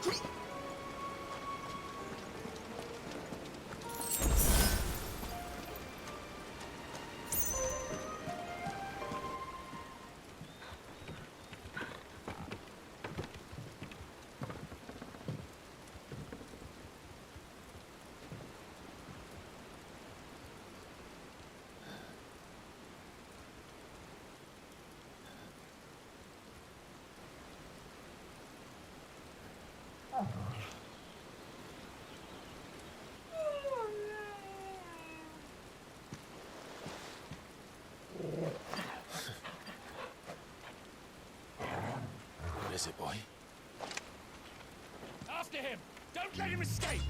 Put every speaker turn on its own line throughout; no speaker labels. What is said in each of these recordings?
What is it, boy?
After him! Don't let him escape!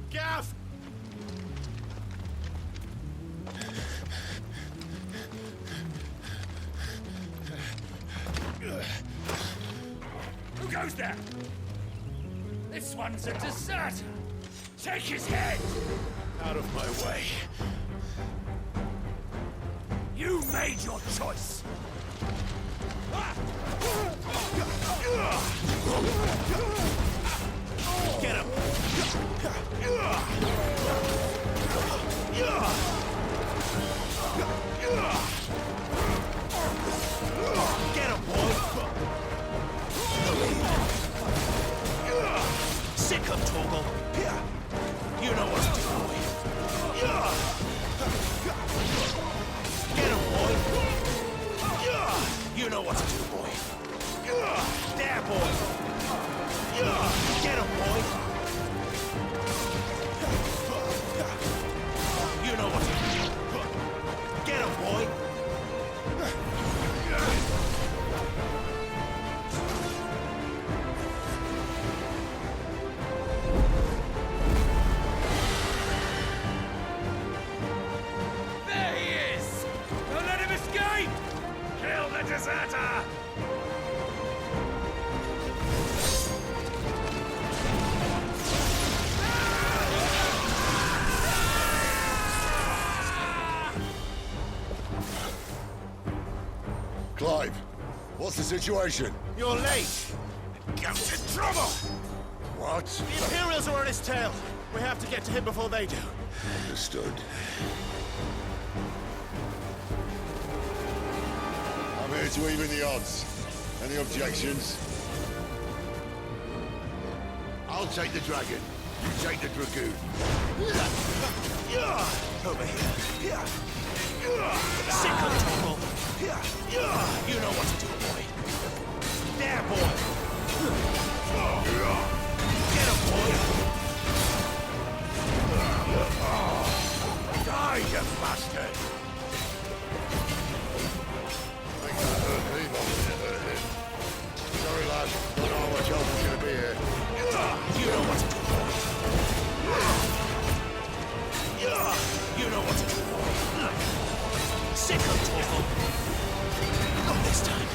Gav!
Who goes there? This one's a deserter! Take his head!
Out of my way.
You made your choice!
Get him! Get him, boy! Sick him, Torgal! You know what to do, boy! Get him, boy! You know what to do, boy! There, boy! Get him, boy! You know what to do! Get him, boy!
There he is! Don't let him escape! Kill the deserter!
Clive, what's the situation?
You're late!
Get in trouble!
What?
The Imperials are on his tail! We have to get to him before they do.
Understood. I'm here to even the odds. Any objections? I'll take the dragon. You take the dragoon.
Over here. Sick of trouble. You know what to do, boy. There, boy. Get him, boy.
Die, you bastard!
I think that hurt me more than it hurt him. Sorry, lad. Don't know how much help is gonna be here.
You know what to do, boy. You know what to do, boy. Sick of trouble. Not this time.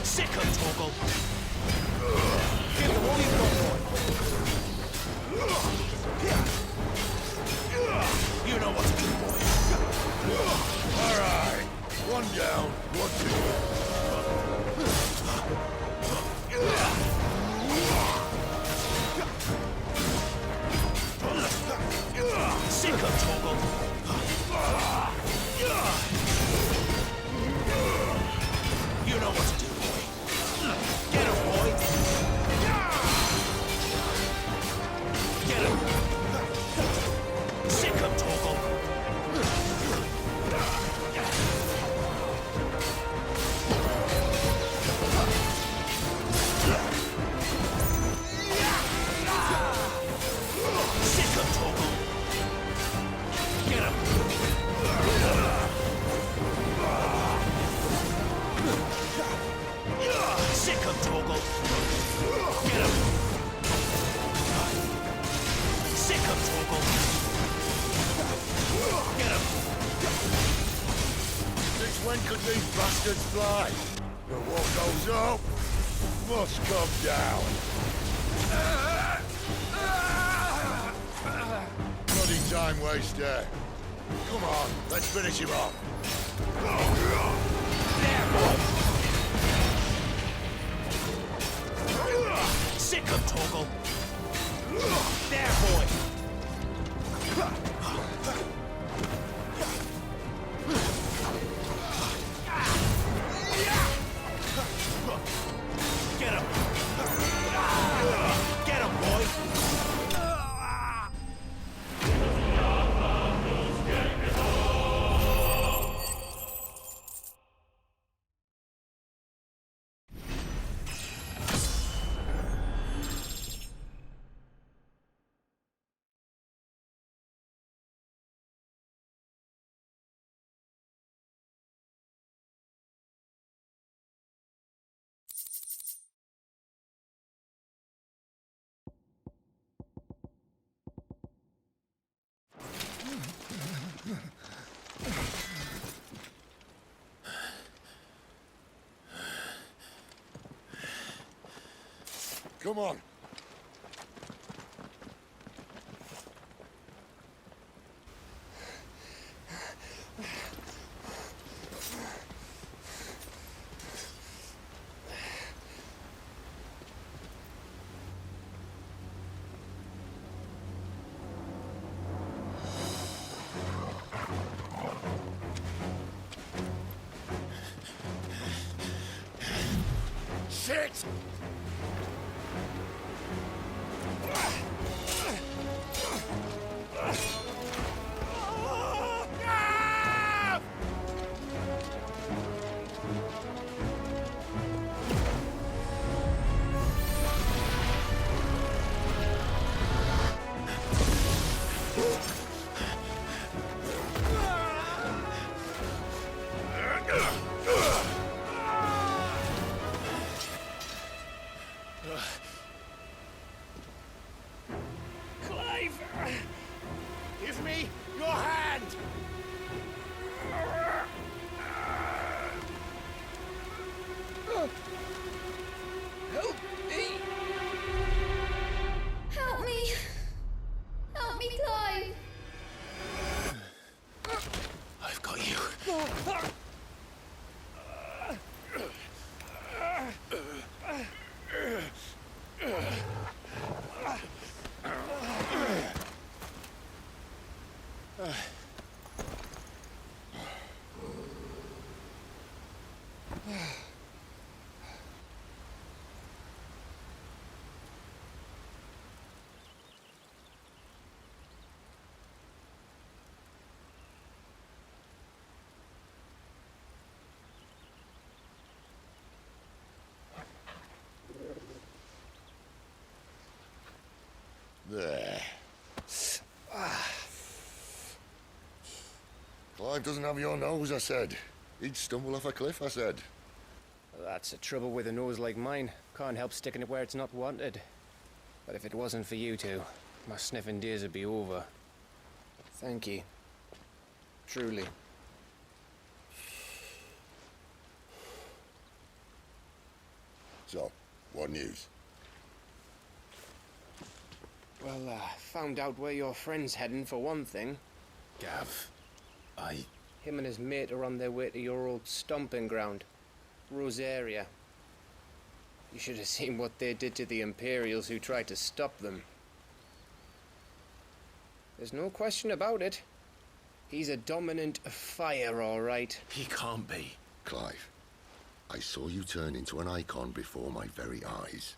Sick of Torgal. Give them all you've got, boy. You know what to do, boy.
All right. One down, one to go.
Sick of Torgal. You know what to do, boy. Get him, boy. Get him. Sick of Torgal. Sick of Torgal. Get him. Sick of Torgal. Get him. Sick of Torgal. Get him.
Since when could these bastards fly? But what goes up must come down. Bloody time time waster. Come on, let's finish him off.
Sick of Torgal. There, boy. Get him. Get him, boy.
Come on. Shit!
Clive! Give me your hand! Help me!
Help me! Help me, Clive!
I've got you.
There. Clive doesn't have your nose, I said. He'd stumble off a cliff, I said.
That's the trouble with a nose like mine. Can't help sticking it where it's not wanted. But if it wasn't for you two, my sniffing days would be over. Thank you. Truly.
So, what news?
Well, found out where your friend's heading for one thing.
Gav,
Him and his mate are on their way to your old stomping ground, Rosaria. You should have seen what they did to the Imperials who tried to stop them. There's no question about it. He's a dominant fire, all right.
He can't be.
Clive, I saw you turn into an icon before my very eyes.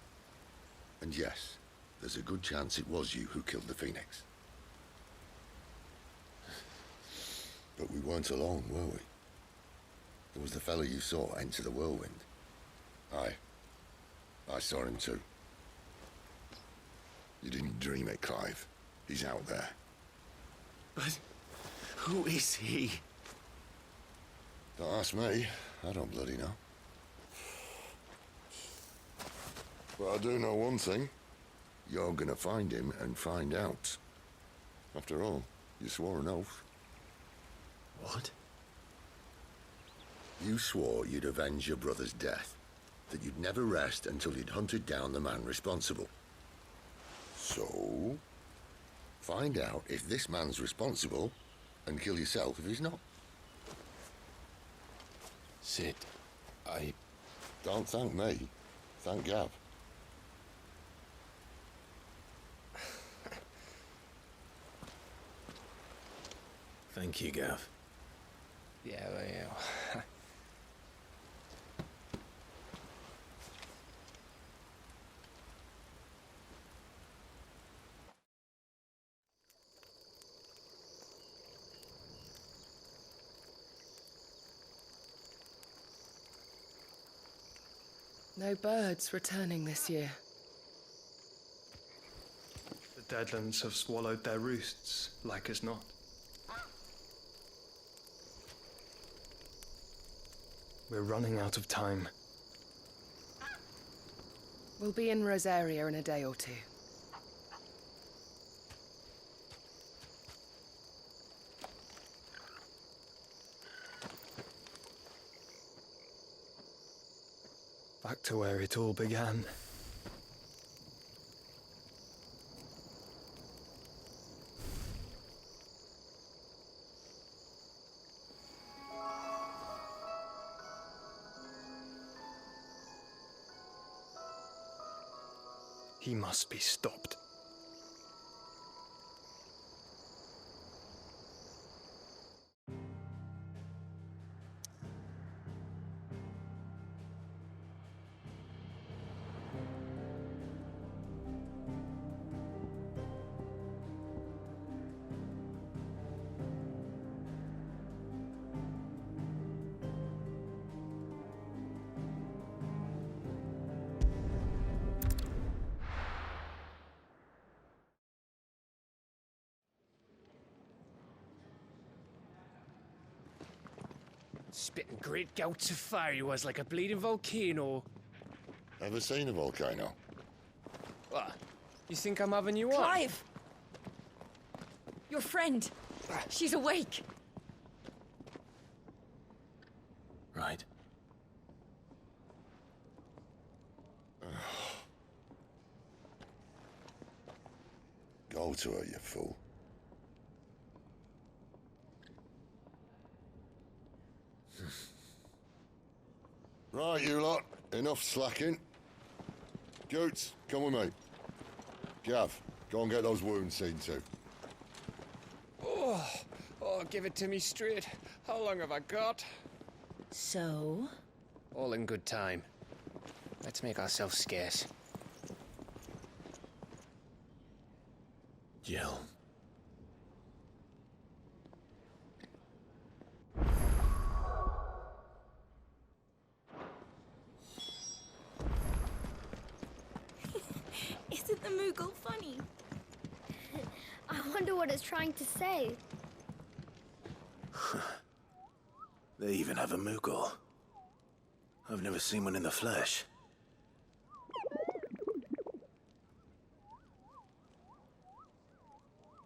And yes, there's a good chance it was you who killed the Phoenix. But we weren't alone, were we? There was the fellow you saw enter the whirlwind. I saw him too. You didn't dream it, Clive. He's out there.
But who is he?
Don't ask me. I don't bloody know. But I do know one thing. You're gonna find him and find out. After all, you swore an oath.
What?
You swore you'd avenge your brother's death. That you'd never rest until you'd hunted down the man responsible. So, Find out if this man's responsible, and kill yourself if he's not.
Sid, I...
Don't thank me. Thank Gav.
Thank you, Gav.
Yeah, well, yeah.
No birds returning this year.
The Deadlands have swallowed their roosts, like as not. We're running out of time.
We'll be in Rosaria in a day or two.
Back to where it all began. He must be stopped.
Spitting great gouts of fire he was, like a bleeding volcano.
Ever seen a volcano?
What? You think I'm having you on?
Clive! Your friend. She's awake.
Right.
Go to her, you fool. Right, you lot. Enough slacking. Goots, come with me. Gav, go and get those wounds seen to.
Oh, give it to me straight. How long have I got?
So?
All in good time. Let's make ourselves scarce.
Jill.
Isn't the Moogle funny?
I wonder what it's trying to say.
They even have a Moogle. I've never seen one in the flesh.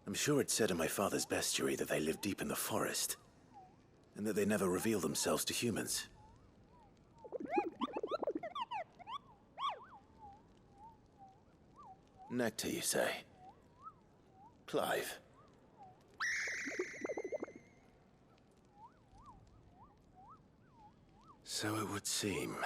I'm sure it said in my father's bestiary that they live deep in the forest, and that they never reveal themselves to humans. Nectar, you say? Clive. So it would seem.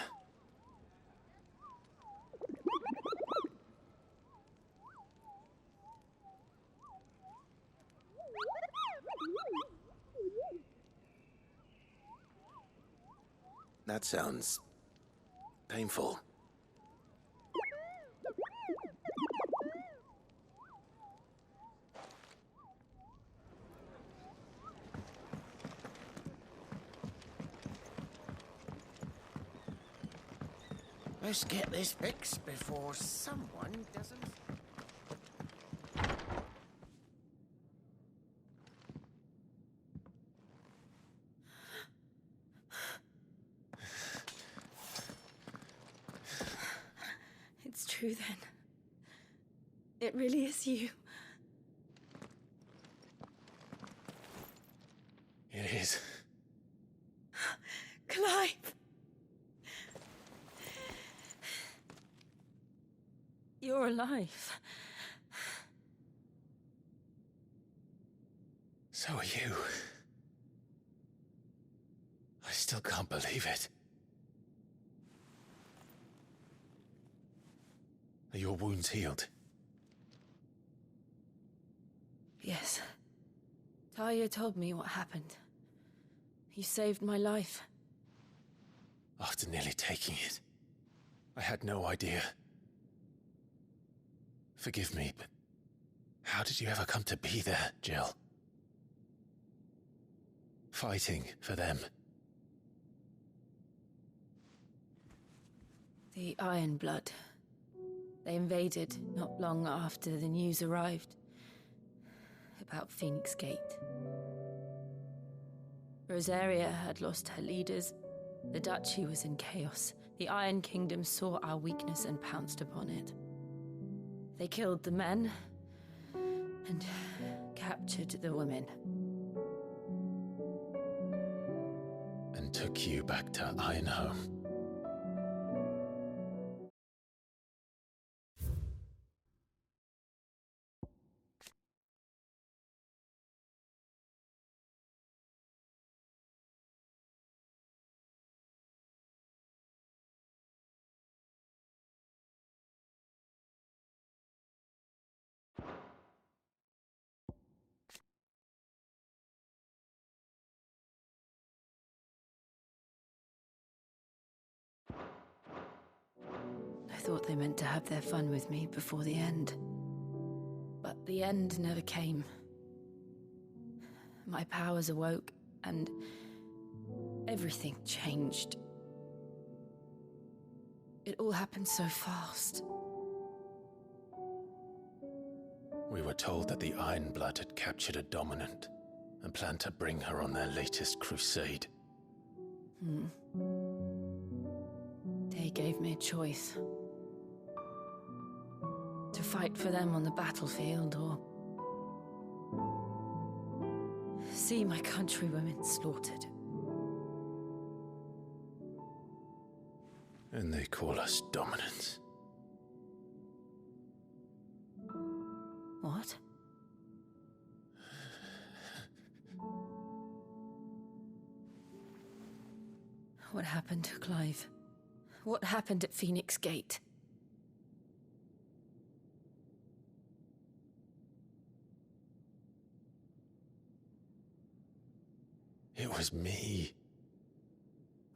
That sounds painful.
Let's get this fixed before someone doesn't...
It's true then. It really is you.
It is.
Clive! You're alive.
So are you. I still can't believe it. Are your wounds healed?
Yes. Talia told me what happened. You saved my life.
After nearly taking it, I had no idea. Forgive me, but how did you ever come to be there, Jill? Fighting for them.
The Iron Blood. They invaded not long after the news arrived about Phoenix Gate. Rosaria had lost her leaders. The Duchy was in chaos. The Iron Kingdom saw our weakness and pounced upon it. They killed the men and captured the women.
And took you back to Ironhome.
I thought they meant to have their fun with me before the end. But the end never came. My powers awoke, and everything changed. It all happened so fast.
We were told that the Iron Blood had captured a dominant and planned to bring her on their latest crusade.
They gave me a choice. To fight for them on the battlefield, or see my countrywomen slaughtered.
And they call us dominants.
What? What happened to Clive? What happened at Phoenix Gate?
It was me.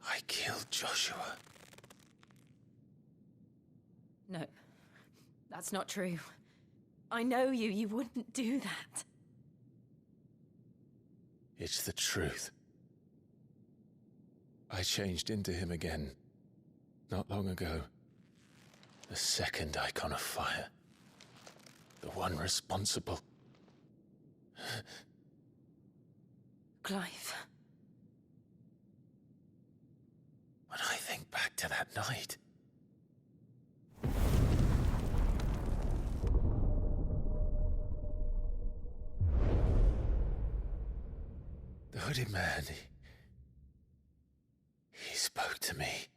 I killed Joshua.
No, that's not true. I know you. You wouldn't do that.
It's the truth. I changed into him again, not long ago. The second icon of fire. The one responsible.
Clive.
When I think back to that night... The hooded man, he spoke to me.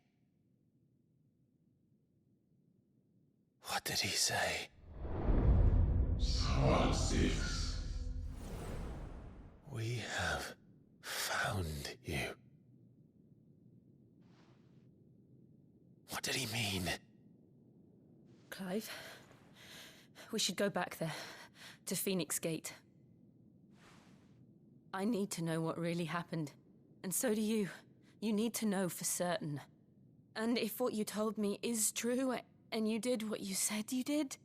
What did he say?
XVI.
We have found you. What did he mean?
Clive, we should go back there, to Phoenix Gate. I need to know what really happened, and so do you. You need to know for certain. And if what you told me is true, and you did what you said you did,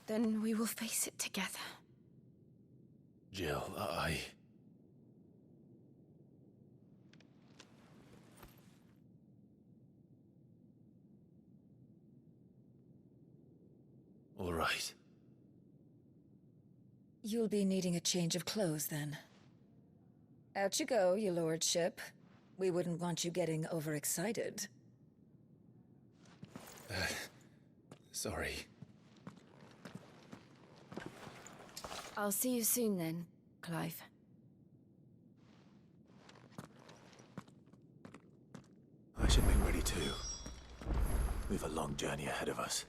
then we will face it together.
Jill, All right.
You'll be needing a change of clothes, then. Out you go, your lordship. We wouldn't want you getting overexcited.
Sorry.
I'll see you soon then, Clive.
I should be ready too. We've a long journey ahead of us.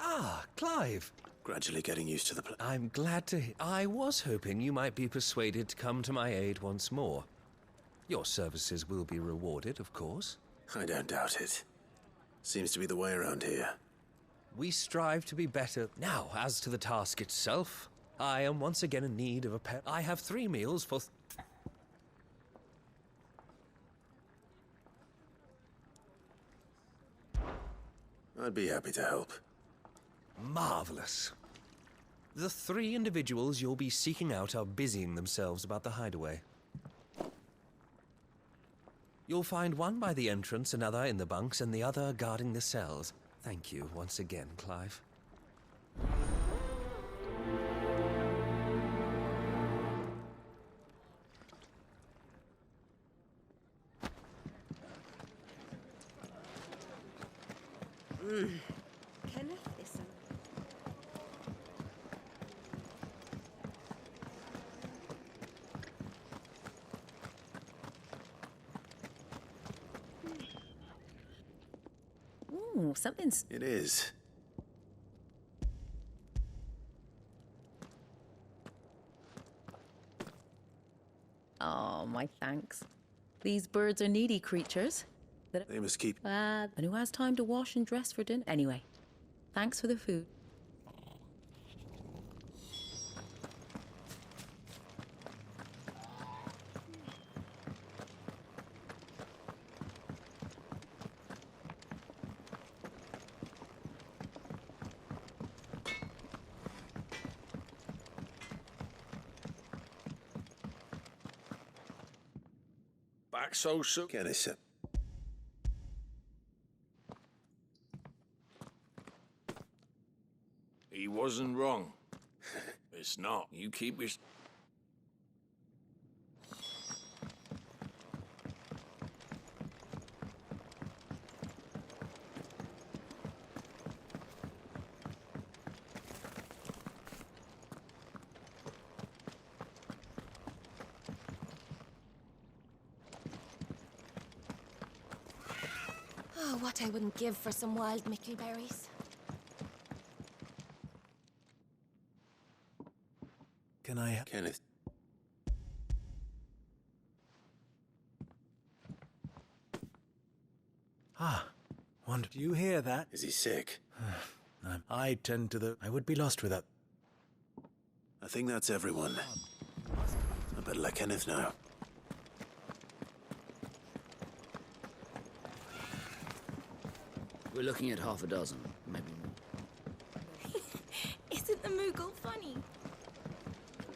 Ah, Clive.
Gradually getting used to the
I'm glad to I was hoping you might be persuaded to come to my aid once more. Your services will be rewarded, of course.
I don't doubt it. Seems to be the way around here.
We strive to be better. Now, as to the task itself, I am once again in need of a pet. I have 3 meals for...
I'd be happy to help.
Marvelous. The 3 individuals you'll be seeking out are busying themselves about the hideaway. You'll find one by the entrance, another in the bunks, and the other guarding the cells. Thank you once again, Clive.
Kenneth isn't.
Ooh, something's...
It is.
Oh, my thanks. These birds are needy creatures.
They must keep...
And who has time to wash and dress for dinner? Anyway, thanks for the food.
Back so soon? Kenneth.
He wasn't wrong. It's not. You keep his...
Oh, what I wouldn't give for some wild mickleberries.
Can I... Kenneth.
Ah, wonder. Do you hear that?
Is he sick?
I tend to the... I would be lost without...
I think that's everyone. I better let Kenneth know.
We're looking at half a dozen, maybe more.
Isn't the Moogle funny?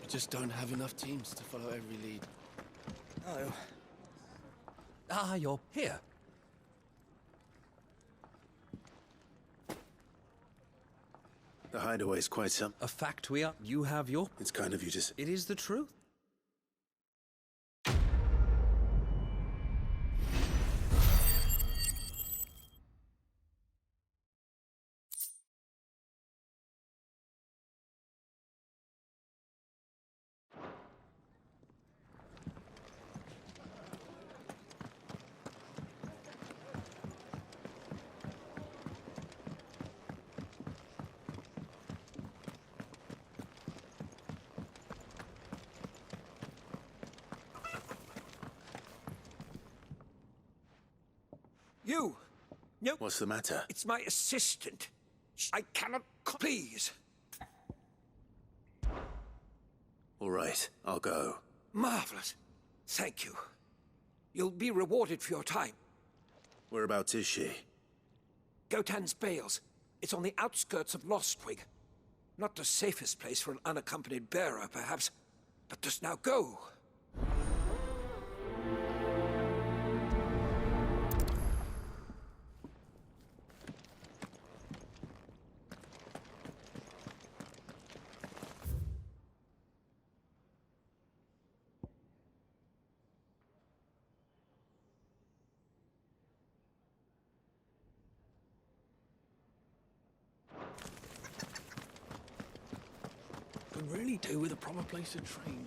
We just don't have enough teams to follow every lead. Oh.
Ah, you're here.
The hideaway's quite some...
A fact we are... You have your...
It's kind of you to...
It is the truth.
You! No.
What's the matter?
It's my assistant. I cannot... Please!
All right, I'll go.
Marvelous. Thank you. You'll be rewarded for your time.
Whereabouts is she?
Gotan's Bales. It's on the outskirts of Lostwig. Not the safest place for an unaccompanied bearer, perhaps. But just now go.
Could really do with a proper place to train.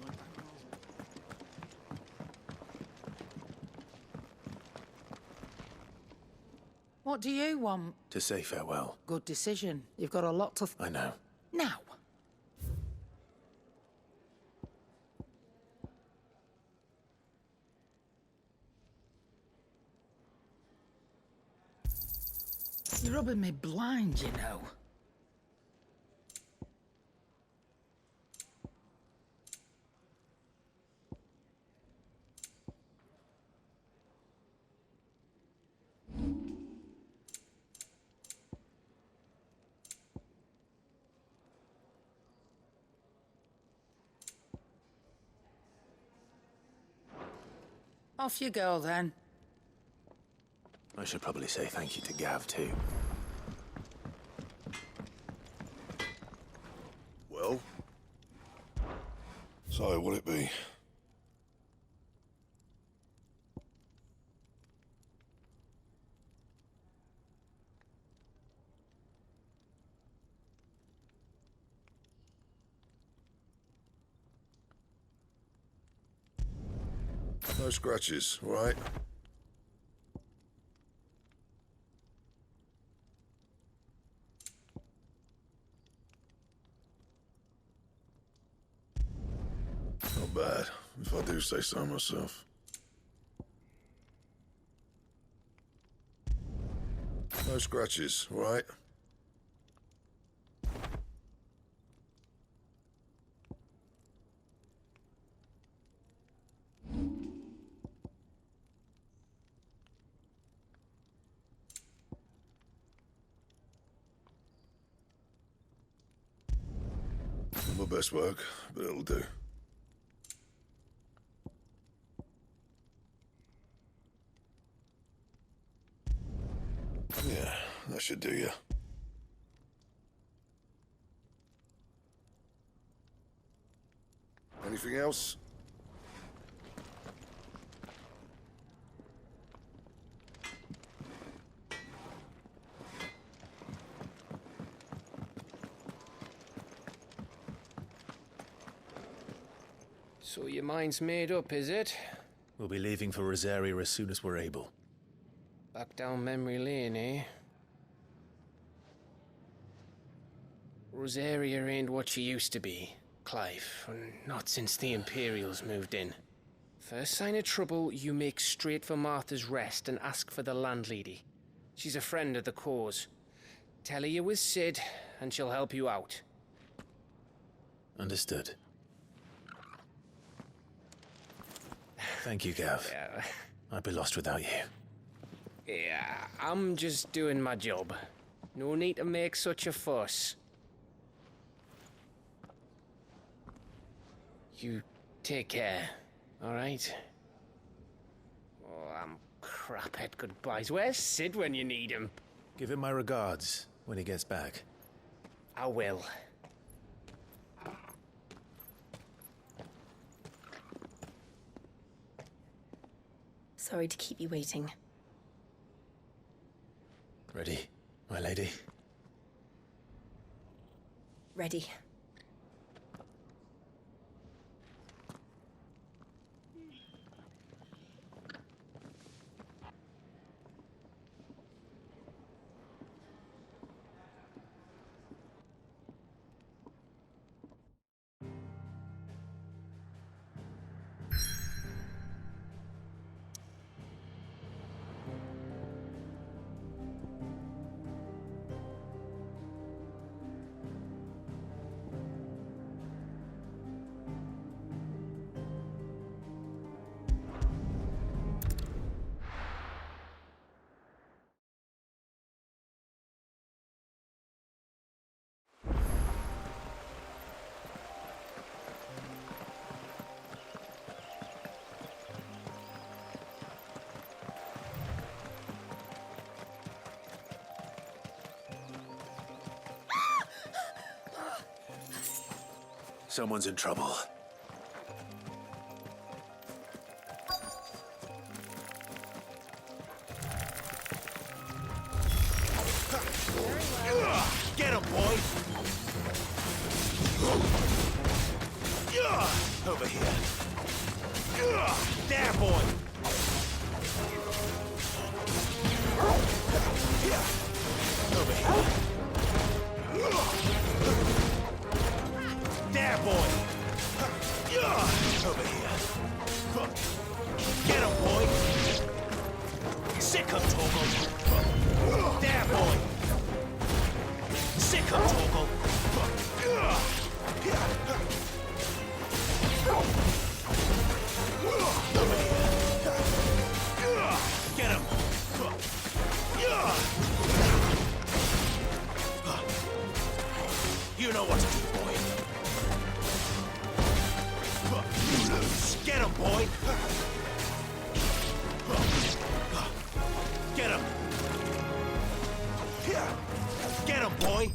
What do you want?
To say farewell.
Good decision. You've got a lot to...
I know.
Now. You're rubbing me blind, you know. Off you go, then.
I should probably say thank you to Gav, too.
Well? So, what'll it be? No scratches, all right? Not bad, if I do say so myself. No scratches, all right? Not my best work, but it'll do. Yeah, that should do you. Anything else?
So your mind's made up, is it?
We'll be leaving for Rosaria as soon as we're able.
Back down memory lane, eh? Rosaria ain't what she used to be, Clive. Not since the Imperials moved in. First sign of trouble, you make straight for Martha's Rest and ask for the landlady. She's a friend of the cause. Tell her you was Sid, and she'll help you out.
Understood. Thank you, Gav.
Yeah.
I'd be lost without you.
Yeah, I'm just doing my job. No need to make such a fuss. You take care, all right? Oh, I'm crap at goodbyes. Where's Sid when you need him?
Give him my regards when he gets back.
I will.
Sorry to keep you waiting.
Ready, my lady?
Ready.
Someone's in trouble.
Get him, boy! Over here. There, boy! Over here. There, boy. Over here. Get him, boy. Sick him, Torgal. There, boy. Sick him, Torgal. Get him. You know what to do, boy. Get him, boy. Get him. Get him, boy.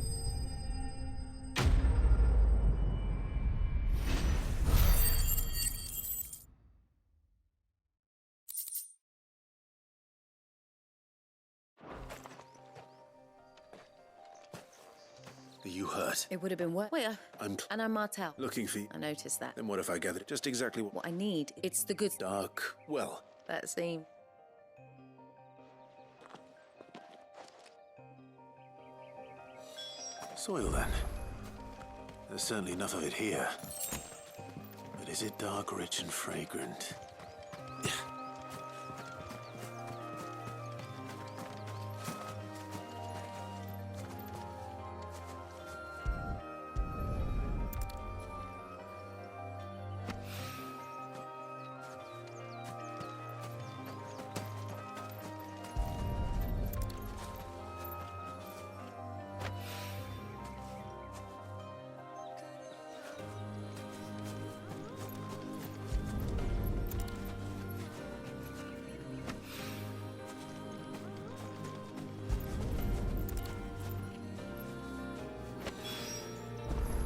Are you hurt?
It would have been worse. Wait,
I'm
Anna Martel.
looking for you.
I noticed that.
Then what if I gathered just exactly
What I need, it's the good...
Dark well.
That seam.
Soil, then. There's certainly enough of it here. But is it dark, rich, and fragrant?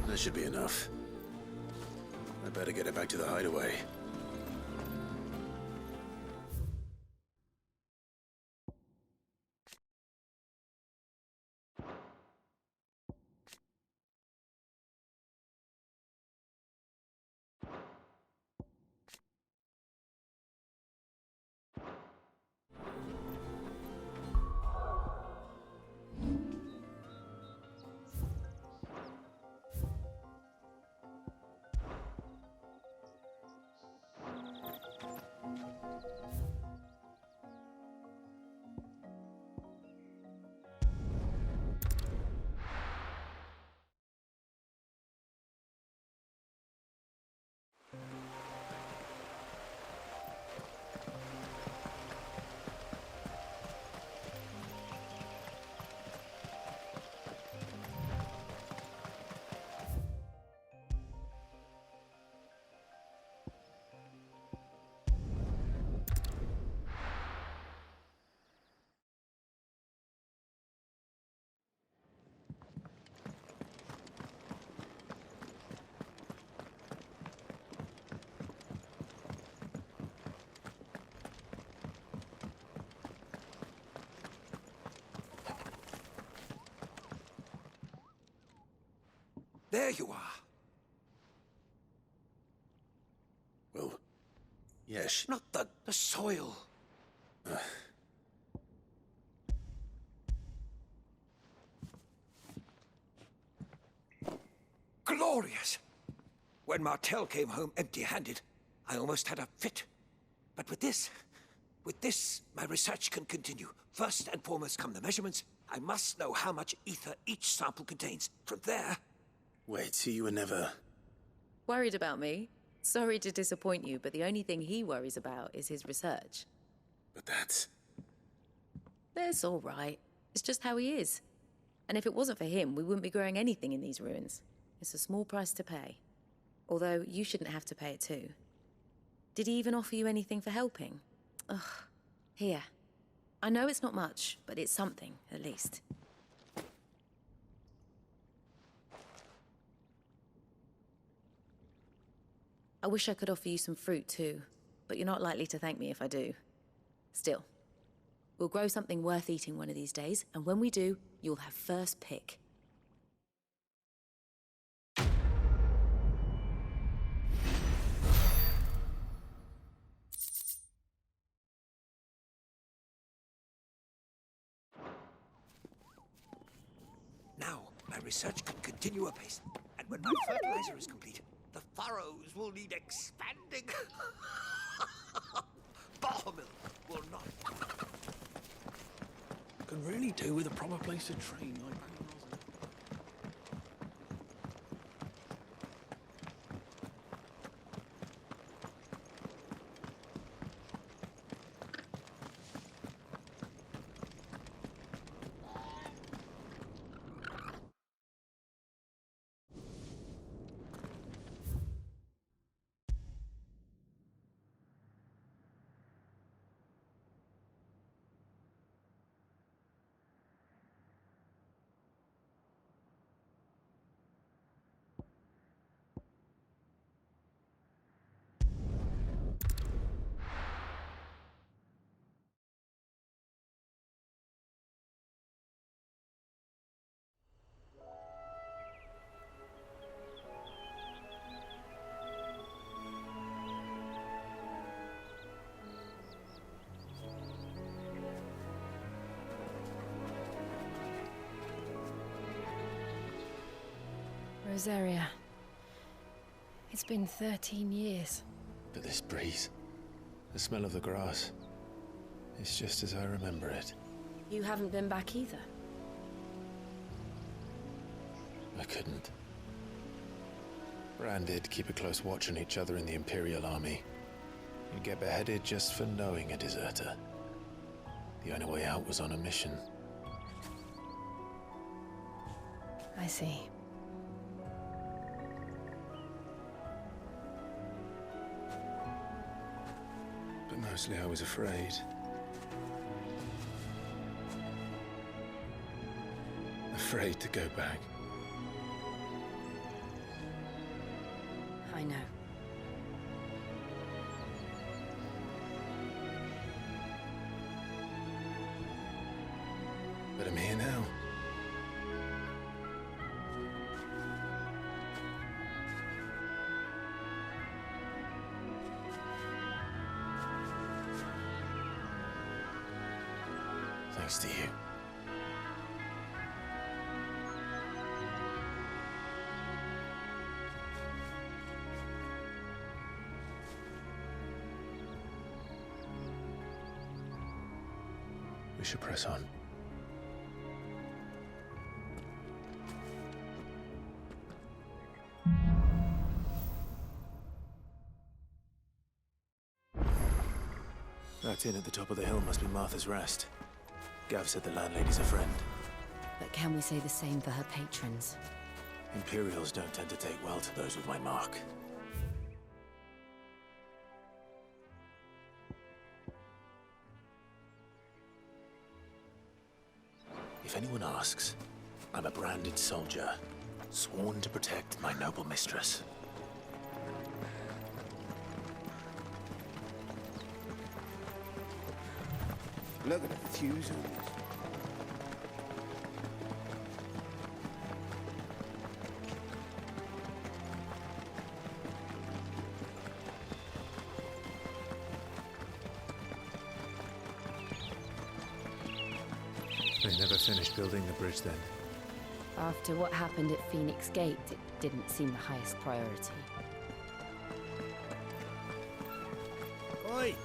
That should be enough. I better get it back to the hideaway.
There you are.
Well, yes.
Not the soil. Glorious! When Martel came home empty-handed, I almost had a fit. But with this, my research can continue. First and foremost come the measurements. I must know how much ether each sample contains. From there...
Wait, so you were never...
Worried about me? Sorry to disappoint you, but the only thing he worries about is his research.
But that's...
That's all right. It's just how he is. And if it wasn't for him, we wouldn't be growing anything in these ruins. It's a small price to pay. Although, you shouldn't have to pay it too. Did he even offer you anything for helping? Ugh. Here. I know it's not much, but it's something, at least. I wish I could offer you some fruit too, but you're not likely to thank me if I do. Still, we'll grow something worth eating one of these days, and when we do, you'll have first pick.
my research can continue apace. And when my fertilizer is complete, the furrows will need expanding. Buttermilk will not.
Could really do with a proper place to train, like
Rosaria. It's been 13 years.
But this breeze, the smell of the grass, it's just as I remember it.
You haven't been back either.
I couldn't. Bran did keep a close watch on each other in the Imperial Army. You'd get beheaded just for knowing a deserter. The only way out was on a mission.
I see.
But mostly I was afraid. Afraid to go back.
I know.
But I'm here now. Thanks to you. We should press on. That inn at the top of the hill must be Martha's Rest. Gav said the landlady's a friend.
But can we say the same for her patrons?
Imperials don't tend to take well to those with my mark. If anyone asks, I'm a branded soldier, sworn to protect my noble mistress.
Look at the fuse on this.
They never finished building the bridge then.
After what happened at Phoenix Gate, it didn't seem the highest priority.
Oi,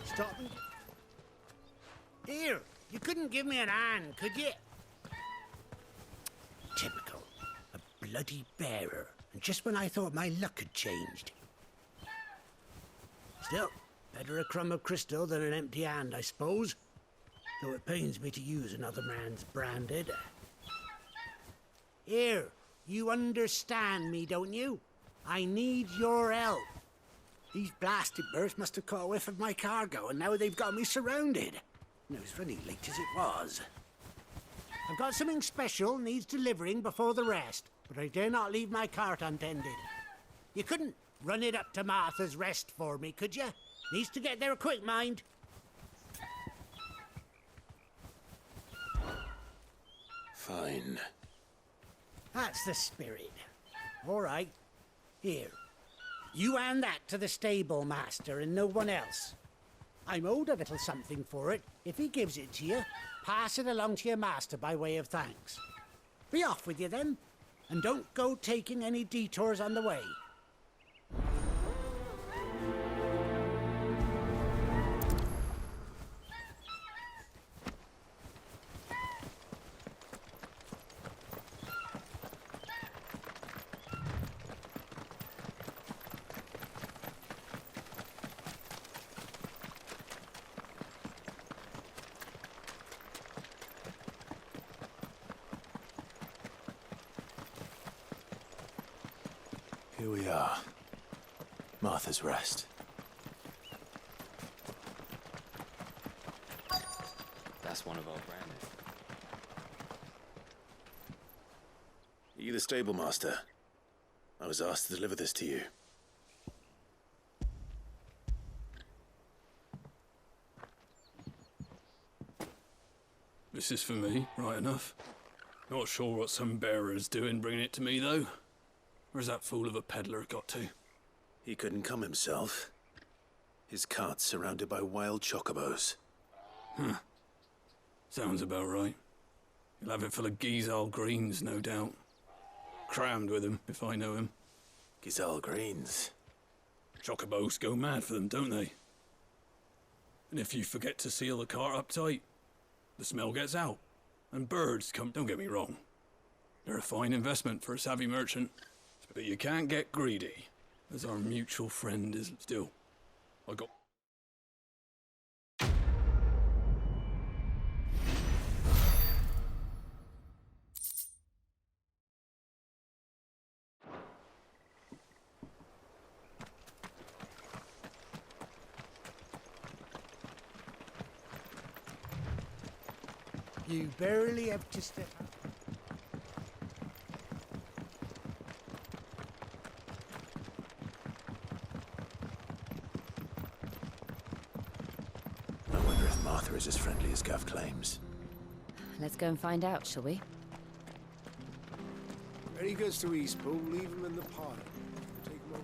stop it. Here, you couldn't give me an hand, could you? Typical. A bloody bearer. And just when I thought my luck had changed. Still, better a crumb of crystal than an empty hand, I suppose. Though it pains me to use another man's branded. Here, you understand me, don't you? I need your help. These blasted birds must have caught a whiff of my cargo, and now they've got me surrounded. And it was running late as it was. I've got something special needs delivering before the rest, but I dare not leave my cart untended. You couldn't run it up to Martha's Rest for me, could you? Needs to get there quick, mind.
Fine.
That's the spirit. All right. Here. You hand that to the stable master and no one else. I'm owed a little something for it. If he gives it to you, pass it along to your master by way of thanks. Be off with you then, and don't go taking any detours on the way.
Here we are. Martha's Rest.
That's one of our branded.
Are you the stable master? I was asked to deliver this to you.
This is for me, right enough. Not sure what some bearer's doing bringing it to me, though. Where's that fool of a peddler got to?
He couldn't come himself. His cart's surrounded by wild chocobos.
Huh. Sounds about right. He'll have it full of Gizal greens, no doubt. Crammed with him, if I know him.
Gizal greens?
Chocobos go mad for them, don't they? And if you forget to seal the cart up tight, the smell gets out. And birds come... Don't get me wrong. They're a fine investment for a savvy merchant. But you can't get greedy, as our mutual friend is still. I got...
You barely have to step out.
I wonder if Martha is as friendly as Gav claims.
Let's go and find out, shall we?
When he gets to Eastpool, leave him in the party. Take him over.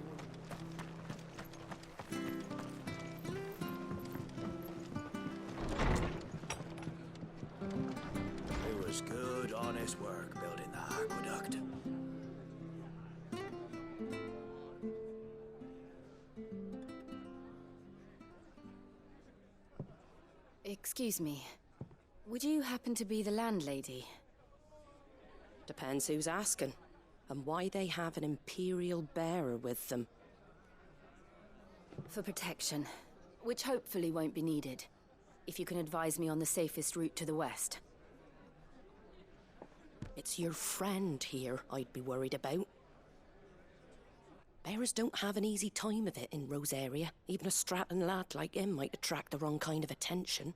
It was good, honest work building the aqueduct.
Excuse me. Would you happen to be the landlady?
Depends who's asking, and why they have an Imperial bearer with them.
For protection, which hopefully won't be needed. If you can advise me on the safest route to the west.
It's your friend here I'd be worried about. Bearers don't have an easy time of it in Rosaria. Even a Stratton lad like him might attract the wrong kind of attention.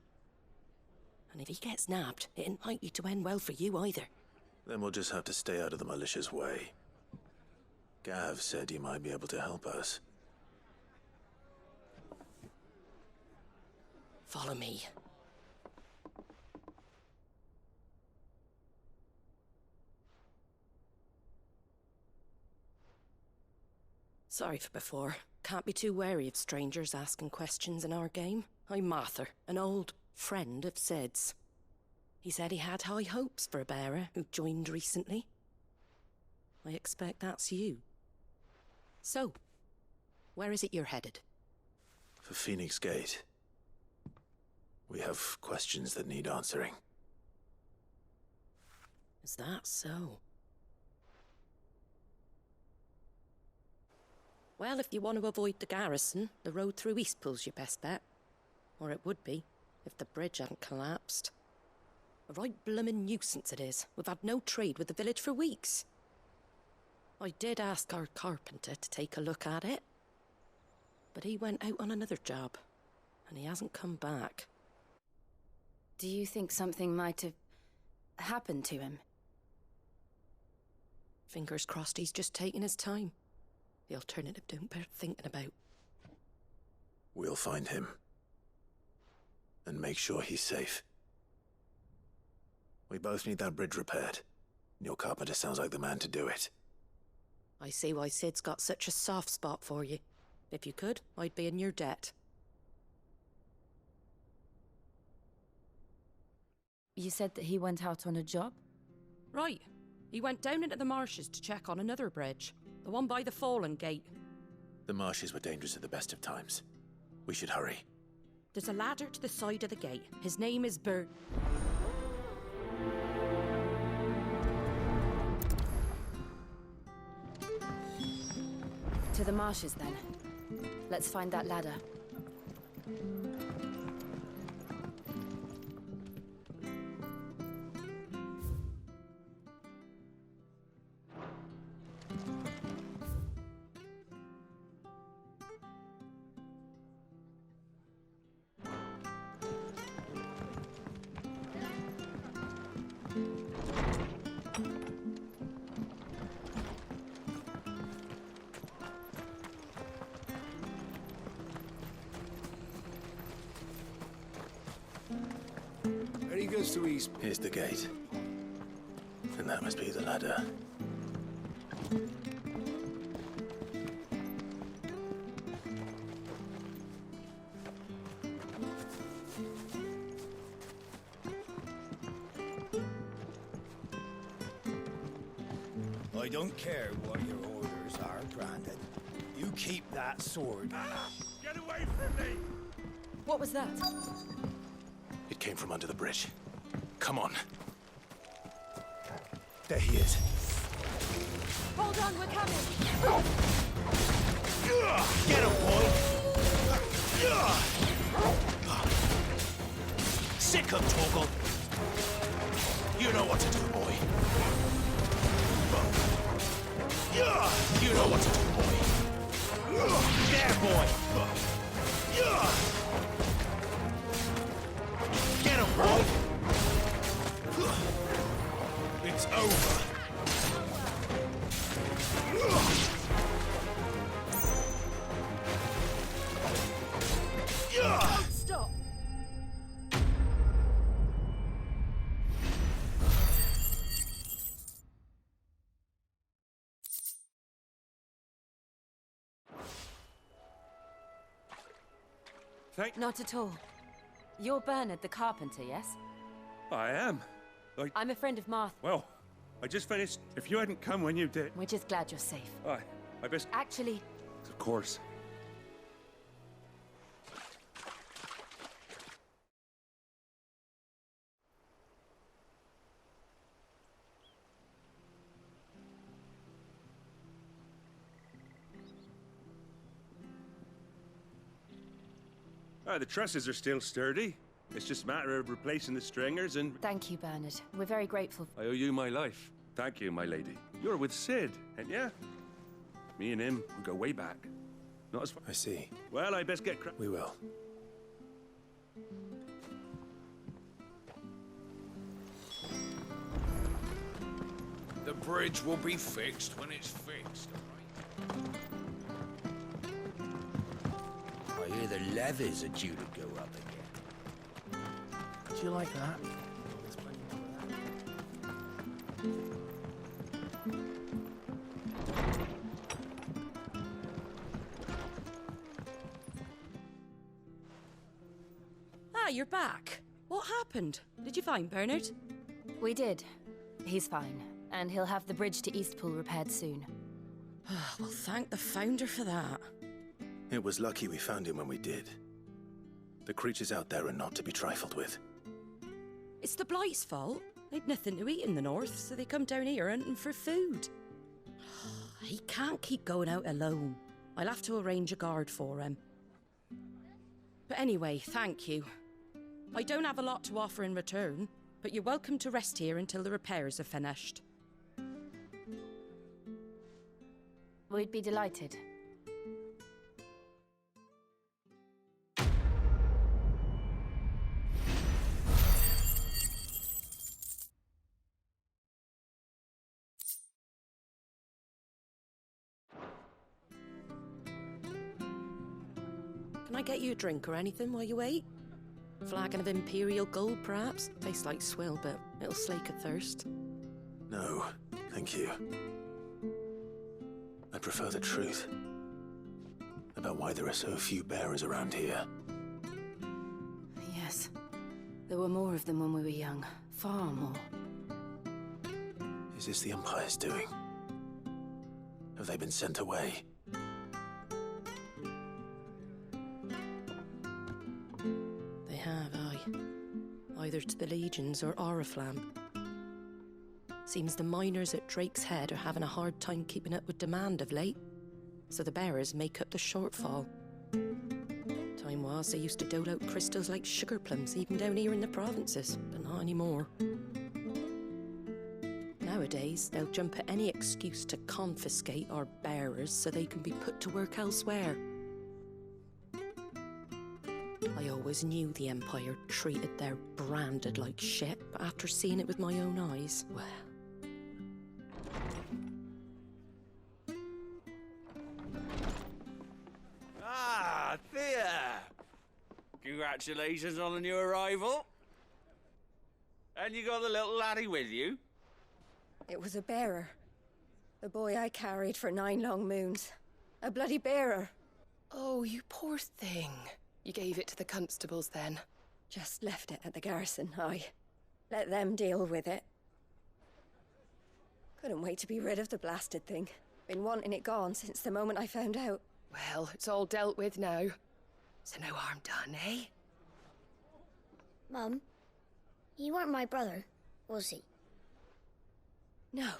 And if he gets nabbed, it ain't likely to end well for you either.
Then we'll just have to stay out of the malicious way. Gav said you might be able to help us.
Follow me. Sorry for before. Can't be too wary of strangers asking questions in our game. I'm Martha, an old friend of Sid's. He said he had high hopes for a bearer who joined recently. I expect that's you. So, where is it you're headed?
For Phoenix Gate. We have questions that need answering.
Is that so? Well, if you want to avoid the garrison, the road through Eastpool's your best bet. Or it would be, if the bridge hadn't collapsed. A right bloomin' nuisance it is. We've had no trade with the village for weeks. I did ask our carpenter to take a look at it. But he went out on another job, and he hasn't come back.
Do you think something might have happened to him?
Fingers crossed he's just taking his time. The alternative don't bear thinking about.
We'll find him. And make sure he's safe. We both need that bridge repaired. Your carpenter sounds like the man to do it.
I see why Sid's got such a soft spot for you. If you could, I'd be in your debt.
You said that he went out on a job?
Right. He went down into the marshes to check on another bridge. The one by the Fallen Gate.
The marshes were dangerous at the best of times. We should hurry.
There's a ladder to the side of the gate. His name is Bert.
To the marshes, then. Let's find that ladder.
Ready goes to East.
Here's the gate. And that must be the ladder.
I don't care what your orders are, Grandad. You keep that sword. Get away from me!
What was that?
It came from under the bridge. Come on.
There he is.
Hold on, we're coming!
Get him, boy! Sick him, Torgal! You know what to do, boy. You know what to do, boy. There, boy! Get him, boy! It's over.
Don't stop! Not at all. You're Bernard the carpenter, yes?
I am.
I'm a friend of Martha.
Well, I just finished. If you hadn't come when you did...
We're just glad you're safe.
I best...
Actually...
Of course. The trusses are still sturdy. It's just a matter of replacing the stringers and...
Thank you, Bernard. We're very grateful.
I owe you my life. Thank you, my lady. You're with Sid, ain't ya? Me and him, we go way back. Not as far...
I see.
Well, I best get...
We will.
The bridge will be fixed when it's fixed, all right?
I hear the levies are due to go up again.
Do you like that?
Ah, you're back. What happened? Did you find Bernard?
We did. He's fine, and he'll have the bridge to Eastpool repaired soon.
Well, thank the Founder for that.
It was lucky we found him when we did. The creatures out there are not to be trifled with.
It's the Blight's fault. They'd nothing to eat in the north, so they come down here hunting for food. He can't keep going out alone. I'll have to arrange a guard for him. But anyway, thank you. I don't have a lot to offer in return, but you're welcome to rest here until the repairs are finished.
We'd be delighted.
Can I get you a drink or anything while you wait? Flagon of Imperial Gold, perhaps? Tastes like swill, but it'll slake a thirst.
No, thank you. I prefer the truth about why there are so few bearers around here.
Yes. There were more of them when we were young. Far more.
Is this the Empire's doing? Have they been sent away?
They have, aye. Either to the Legions or Oriflamme. Seems the miners at Drake's Head are having a hard time keeping up with demand of late, so the bearers make up the shortfall. Time was they used to dole out crystals like sugar plums even down here in the provinces, but not anymore. Nowadays, they'll jump at any excuse to confiscate our bearers so they can be put to work elsewhere. I always knew the Empire treated their branded like shit, but after seeing it with my own eyes, well...
Ah, Thea! Congratulations on the new arrival. And you got the little laddie with you?
It was a bearer. The boy I carried for 9 long moons. A bloody bearer.
Oh, you poor thing. You gave it to the constables then?
Just left it at the garrison, aye. Let them deal with it. Couldn't wait to be rid of the blasted thing. Been wanting it gone since the moment I found out.
Well, it's all dealt with now. So no harm done, eh?
Mum, he weren't my brother, was he?
No.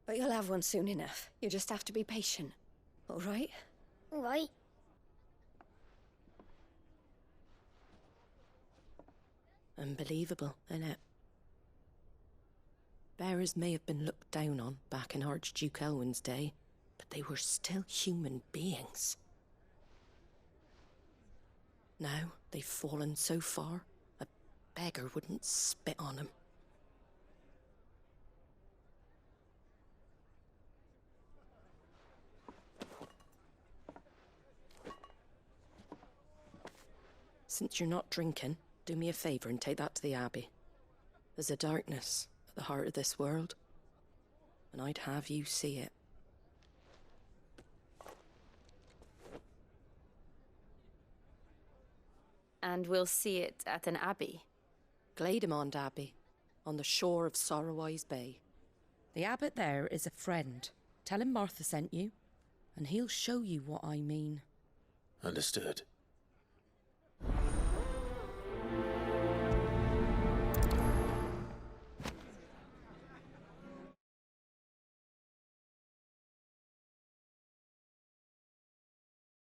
But you'll have one soon enough. You just have to be patient. All right?
All right.
Unbelievable, innit? Bearers may have been looked down on back in Archduke Elwin's day, but they were still human beings. Now they've fallen so far, a beggar wouldn't spit on them. Since you're not drinking, do me a favour and take that to the Abbey. There's a darkness at the heart of this world, and I'd have you see it.
And we'll see it at an abbey?
Glademond Abbey, on the shore of Sorrowwise Bay. The abbot there is a friend. Tell him Martha sent you, and he'll show you what I mean.
Understood.